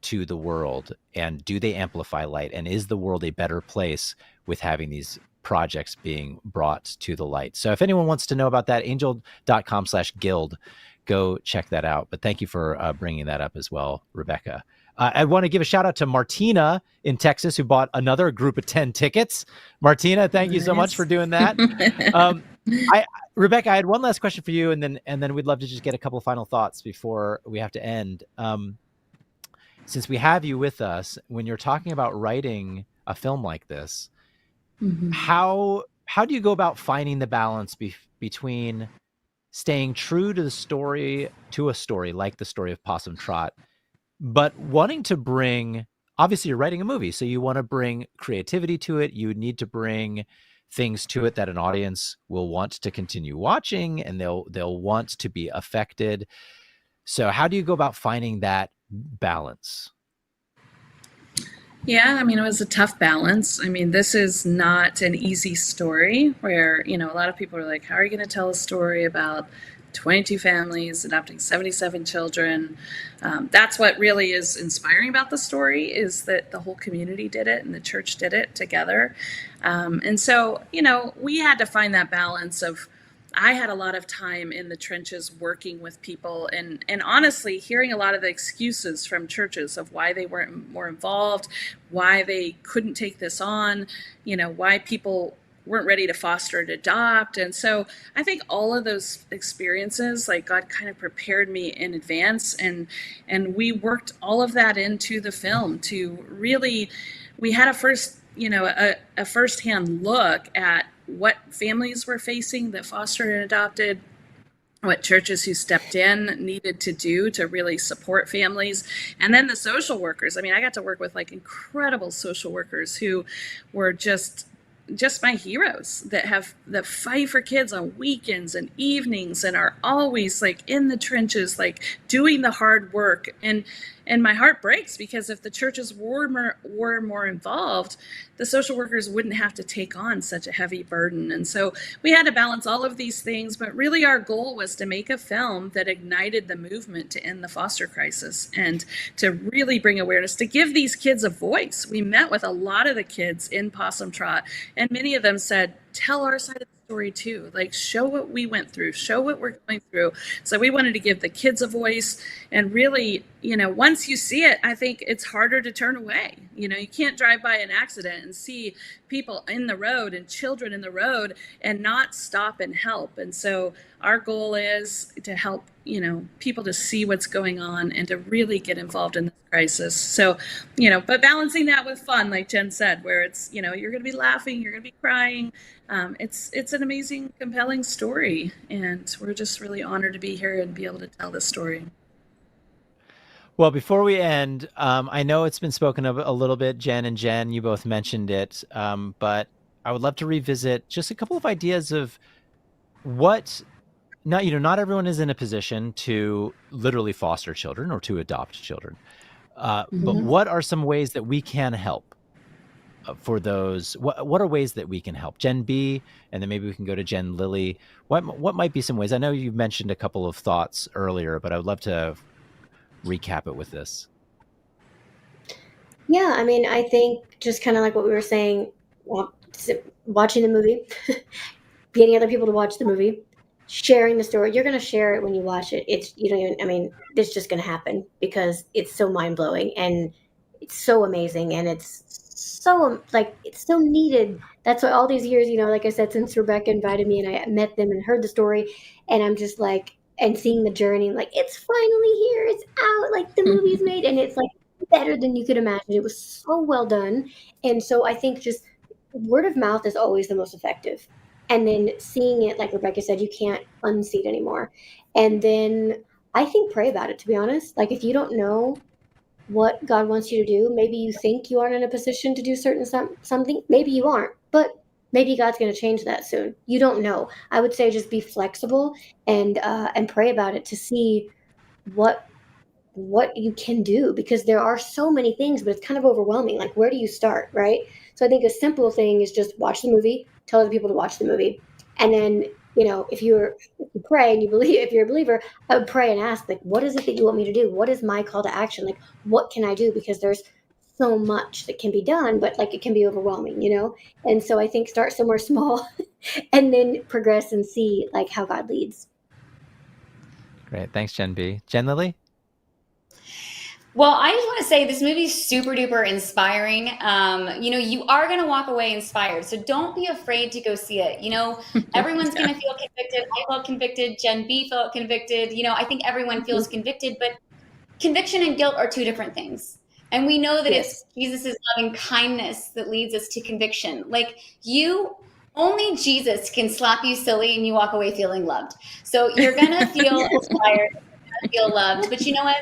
Speaker 1: to the world, and do they amplify light, and is the world a better place with having these projects being brought to the light. So if anyone wants to know about that, angel.com/guild, go check that out. But thank you for bringing that up as well, Rebekah. I want to give a shout out to Martina in Texas, who bought another group of 10 tickets. Martina, thank you so much for doing that. Rebekah, I had one last question for you, and then we'd love to just get a couple of final thoughts before we have to end. Since we have you with us, when you're talking about writing a film like this, how do you go about finding the balance between staying true to a story like the story of Possum Trot, but wanting to bring, obviously you're writing a movie, so you want to bring creativity to it. You need to bring things to it that an audience will want to continue watching, and they'll want to be affected. So how do you go about finding that balance?
Speaker 4: Yeah, I mean, it was a tough balance. I mean, this is not an easy story where, a lot of people are like, how are you going to tell a story about 22 families adopting 77 children? That's what really is inspiring about the story, is that the whole community did it and the church did it together. And so, we had to find that balance of, I had a lot of time in the trenches working with people and honestly hearing a lot of the excuses from churches of why they weren't more involved, why they couldn't take this on, why people weren't ready to foster and adopt. And so I think all of those experiences, like, God kind of prepared me in advance, and we worked all of that into the film to really, we had a firsthand look at what families were facing that fostered and adopted, what churches who stepped in needed to do to really support families, and then the social workers. I mean, I got to work with incredible social workers who were just my heroes that fight for kids on weekends and evenings and are always in the trenches, doing the hard work. And my heart breaks, because if the churches were more involved, the social workers wouldn't have to take on such a heavy burden. And so we had to balance all of these things, but really our goal was to make a film that ignited the movement to end the foster crisis and to really bring awareness, to give these kids a voice. We met with a lot of the kids in Possum Trot, and many of them said, tell our side of the story too. Show what we went through, show what we're going through. So we wanted to give the kids a voice, and really, once you see it, I think it's harder to turn away. You can't drive by an accident and see people in the road and children in the road and not stop and help. And so our goal is to help, people to see what's going on and to really get involved in this crisis. So, but balancing that with fun, like Jen said, where it's, you're going to be laughing, you're going to be crying. It's an amazing, compelling story, and we're just really honored to be here and be able to tell this story.
Speaker 1: Well, before we end, I know it's been spoken of a little bit, Jen and Jen, you both mentioned it, but I would love to revisit just a couple of ideas of what, not everyone is in a position to literally foster children or to adopt children, but what are some ways that we can help? For those, what are ways that we can help? Jen B, and then maybe we can go to Jen Lilley. What might be some ways? I know you mentioned a couple of thoughts earlier, but I would love to recap it with this.
Speaker 3: Yeah, I mean, I think just kind of like what we were saying, watching the movie, getting other people to watch the movie, sharing the story. You're going to share it when you watch it. It's, it's just going to happen because it's so mind-blowing and it's so amazing, and it's so it's so needed. That's why all these years, like I said, since Rebekah invited me and I met them and heard the story, and I'm just and seeing the journey, it's finally here, it's out, the movie's made, and it's better than you could imagine. It was so well done. And so I think just word of mouth is always the most effective. And then seeing it, like Rebekah said, you can't unsee it anymore. And then I think pray about it, to be honest. If you don't know what God wants you to do, maybe you think you aren't in a position to do something, maybe you aren't, but maybe God's going to change that soon. You don't know. I would say just be flexible and pray about it to see what you can do, because there are so many things, but it's kind of overwhelming. Like, where do you start, right? So I think a simple thing is just watch the movie, tell other people to watch the movie, and then if you pray and you believe, if you're a believer, I would pray and ask, like, what is it that you want me to do? What is my call to action? Like, what can I do? Because there's so much that can be done, but like it can be overwhelming, And so I think start somewhere small and then progress and see like how God leads.
Speaker 1: Great. Thanks, Jen B. Jen Lilley?
Speaker 2: Well, I just want to say this movie is super duper inspiring. You are going to walk away inspired. So don't be afraid to go see it. Everyone's going to feel convicted. I felt convicted. Jen B felt convicted. I think everyone feels convicted, but conviction and guilt are two different things. And we know that it's Jesus' loving kindness that leads us to conviction. Like, only Jesus can slap you silly and you walk away feeling loved. So you're going to feel inspired, you're going to feel loved. But you know what?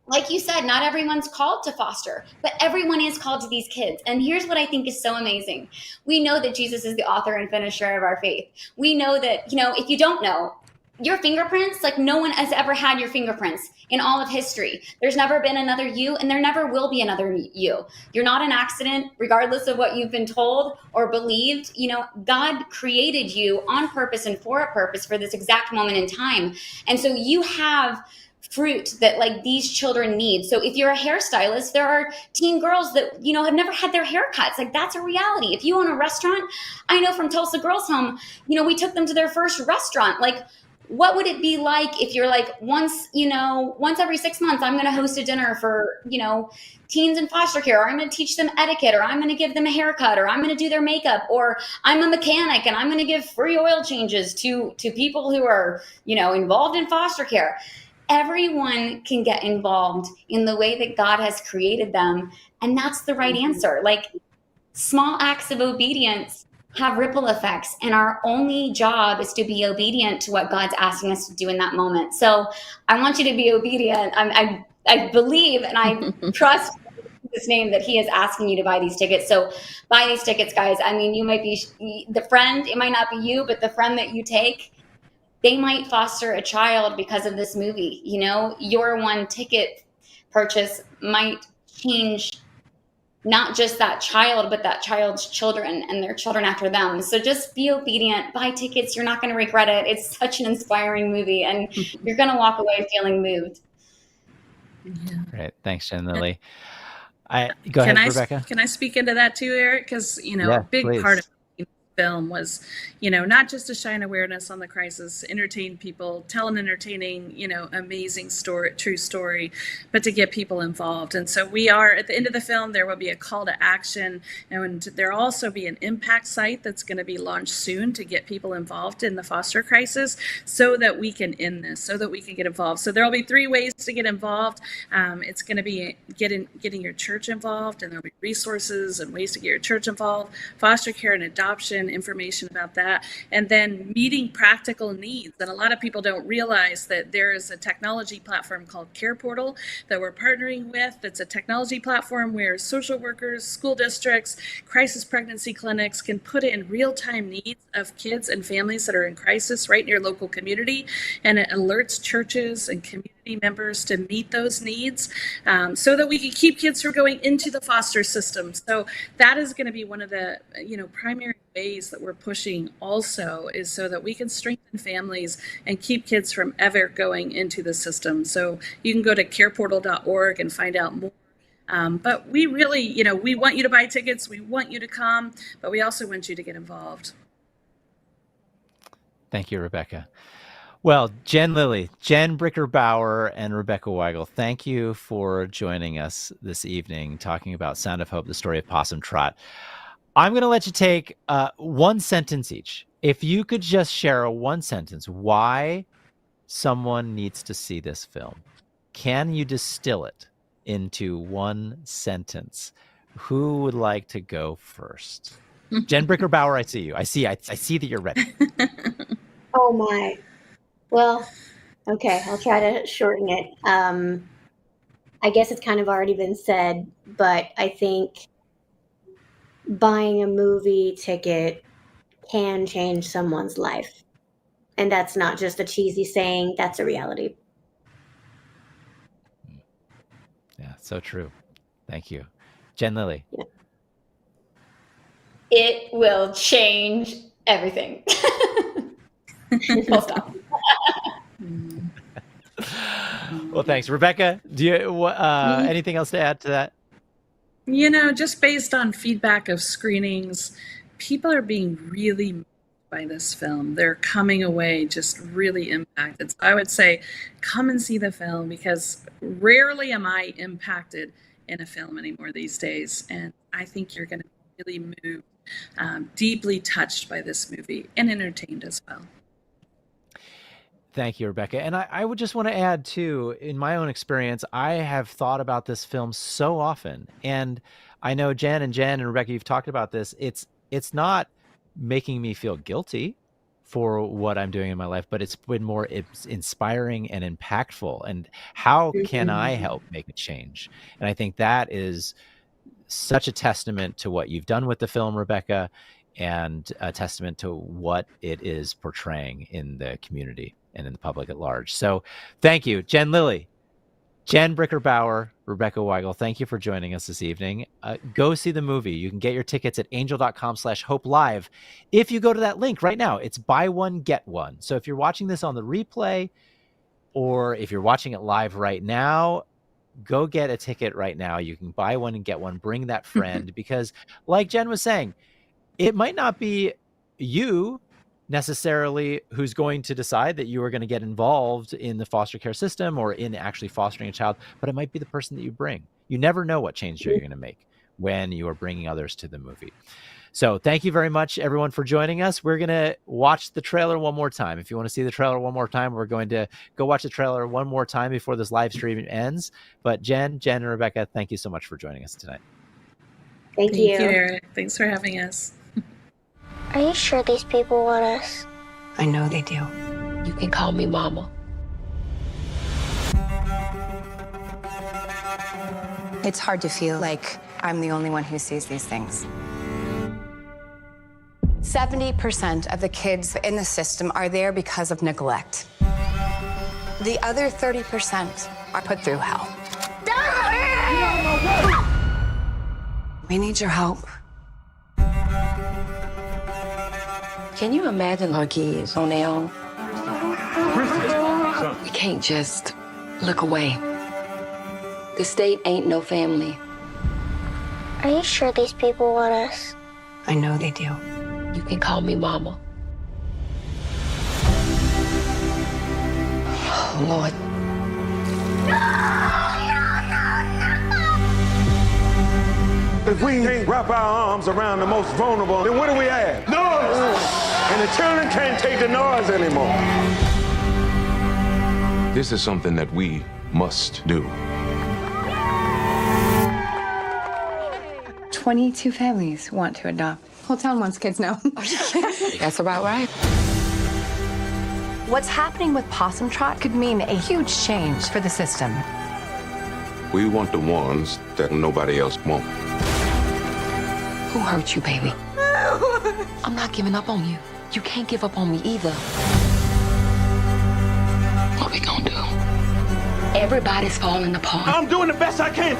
Speaker 2: Like you said, not everyone's called to foster, but everyone is called to these kids. And here's what I think is so amazing. We know that Jesus is the author and finisher of our faith. We know that, if you don't know, your fingerprints, like no one has ever had your fingerprints in all of history. There's never been another you, and there never will be another you. You're not an accident, regardless of what you've been told or believed. God created you on purpose and for a purpose for this exact moment in time. And so you have fruit that like these children need. So if you're a hairstylist, there are teen girls that, have never had their hair cuts. Like, that's a reality. If you own a restaurant, I know from Tulsa Girls Home, we took them to their first restaurant. Like, what would it be like if you're like, once every 6 months, I'm going to host a dinner for, teens in foster care, or I'm going to teach them etiquette, or I'm going to give them a haircut, or I'm going to do their makeup, or I'm a mechanic and I'm going to give free oil changes to people who are, involved in foster care. Everyone can get involved in the way that God has created them. And that's the right answer. Like, small acts of obedience have ripple effects, and our only job is to be obedient to what God's asking us to do in that moment. So I want you to be obedient. I believe and I trust His name that He is asking you to buy these tickets. So buy these tickets, guys. I mean, you might be the friend, it might not be you, but the friend that you take, they might foster a child because of this movie. Your one ticket purchase might change not just that child, but that child's children and their children after them. So just be obedient, buy tickets. You're not going to regret it. It's such an inspiring movie, and you're going to walk away feeling moved.
Speaker 4: Yeah.
Speaker 1: Great. Thanks, Jen Lilley. Go ahead, Rebekah.
Speaker 4: Can I speak into that too, Eric? Because, a big part of the film was, not just to shine awareness on the crisis, entertain people, tell an entertaining, amazing story, true story, but to get people involved. And so we are, at the end of the film, there will be a call to action, and there'll also be an impact site that's going to be launched soon to get people involved in the foster crisis so that we can end this, so that we can get involved. So there'll be 3 ways to get involved. It's going to be getting your church involved, and there'll be resources and ways to get your church involved, foster care and adoption, information about that, and then meeting practical needs. And a lot of people don't realize that there is a technology platform called Care Portal that we're partnering with. It's a technology platform where social workers, school districts, crisis pregnancy clinics can put in real-time needs of kids and families that are in crisis right in your local community, and it alerts churches and community members to meet those needs, so that we can keep kids from going into the foster system. So that is going to be one of the primary ways that we're pushing also, is so that we can strengthen families and keep kids from ever going into the system. So you can go to careportal.org and find out more. But we really, we want you to buy tickets, we want you to come, but we also want you to get involved.
Speaker 1: Thank you, Rebekah. Well, Jen Lilley, Jen Bricker-Bauer, and Rebekah Weigel, thank you for joining us this evening, talking about Sound of Hope, the story of Possum Trot. I'm going to let you take 1 sentence each. If you could just share a 1 sentence, why someone needs to see this film. Can you distill it into 1 sentence? Who would like to go first? Jen Bricker-Bauer, I see you. I see that you're ready.
Speaker 3: Oh my. Well, okay, I'll try to shorten it. I guess it's kind of already been said, but I think buying a movie ticket can change someone's life. And that's not just a cheesy saying, that's a reality.
Speaker 1: Yeah, so true. Thank you. Jen Lilley.
Speaker 3: Yeah.
Speaker 2: It will change everything. Full stop.
Speaker 1: Well, thanks. Rebekah, do you anything else to add to that?
Speaker 4: You know, just based on feedback of screenings, people are being really moved by this film. They're coming away just really impacted. So I would say come and see the film, because rarely am I impacted in a film anymore these days. And I think you're going to be really moved, deeply touched by this movie, and entertained as well.
Speaker 1: Thank you, Rebekah. And I would just want to add, too, in my own experience, I have thought about this film so often. And I know Jen and Rebekah, you've talked about this. It's not making me feel guilty for what I'm doing in my life, but it's inspiring and impactful. And how can I help make a change? And I think that is such a testament to what you've done with the film, Rebekah, and a testament to what it is portraying in the community and in the public at large. So thank you, Jen Lilley, Jen Bricker-Bauer, Rebekah Weigel. Thank you for joining us this evening. Go see the movie. You can get your tickets at angel.com/hope live. If you go to that link right now, it's buy one, get one. So if you're watching this on the replay, or if you're watching it live right now, go get a ticket right now. You can buy one and get one. Bring that friend, because like Jen was saying, it might not be you necessarily who's going to decide that you are going to get involved in the foster care system or in actually fostering a child, but it might be the person that you bring. You never know what change you're going to make when you are bringing others to the movie. So thank you very much, everyone, for joining us. We're going to watch the trailer one more time. If you want to see the trailer one more time, we're going to go watch the trailer one more time before this live stream ends. But Jen, and Rebekah, thank you so much for joining us tonight.
Speaker 3: Thank you.
Speaker 4: Thank you, Eric. Thanks for having us.
Speaker 7: Are you sure these people want us?
Speaker 6: I know they do. You can call me Mama.
Speaker 5: It's hard to feel like I'm the only one who sees these things. 70% of the kids in the system are there because of neglect. The other 30% are put through hell. We need your help.
Speaker 6: Can you imagine our kids on their own? We can't just look away. The state ain't no family.
Speaker 7: Are you sure these people want us?
Speaker 6: I know they do. You can call me Mama. Oh, Lord.
Speaker 8: If we can't wrap our arms around the most vulnerable, then what do we have? Noise! And the children can't take the noise anymore.
Speaker 9: This is something that we must do.
Speaker 5: 22 families want to adopt. Whole town wants kids now.
Speaker 6: That's about right.
Speaker 5: What's happening with Possum Trot could mean a huge change for the system.
Speaker 9: We want the ones that nobody else wants.
Speaker 6: Who hurt you, baby? I'm not giving up on you. You can't give up on me either. What we gonna do? Everybody's falling apart.
Speaker 8: I'm doing the best I can.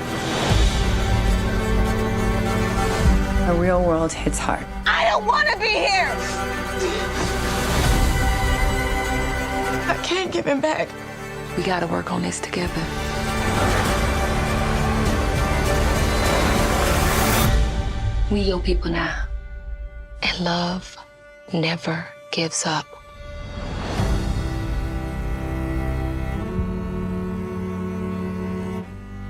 Speaker 5: The real world hits hard.
Speaker 6: I don't want to be here. I can't give him back. We gotta work on this together. We your people now. And love never gives up.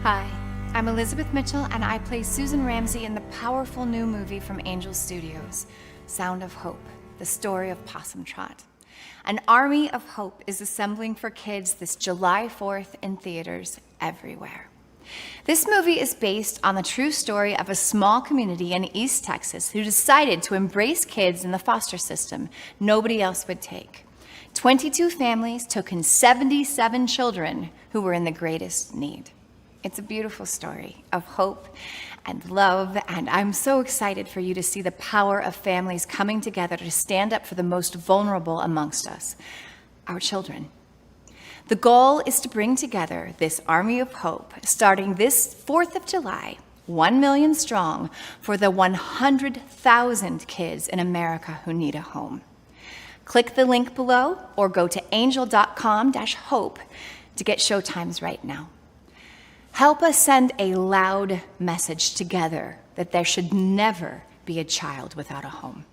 Speaker 10: Hi, I'm Elizabeth Mitchell, and I play Susan Ramsey in the powerful new movie from Angel Studios, Sound of Hope, the story of Possum Trot. An army of hope is assembling for kids this July 4th in theaters everywhere. This movie is based on the true story of a small community in East Texas who decided to embrace kids in the foster system nobody else would take. 22 families took in 77 children who were in the greatest need. It's a beautiful story of hope and love, and I'm so excited for you to see the power of families coming together to stand up for the most vulnerable amongst us, our children. The goal is to bring together this army of hope, starting this 4th of July, 1 million strong, for the 100,000 kids in America who need a home. Click the link below or go to angel.com/hope to get showtimes right now. Help us send a loud message together that there should never be a child without a home.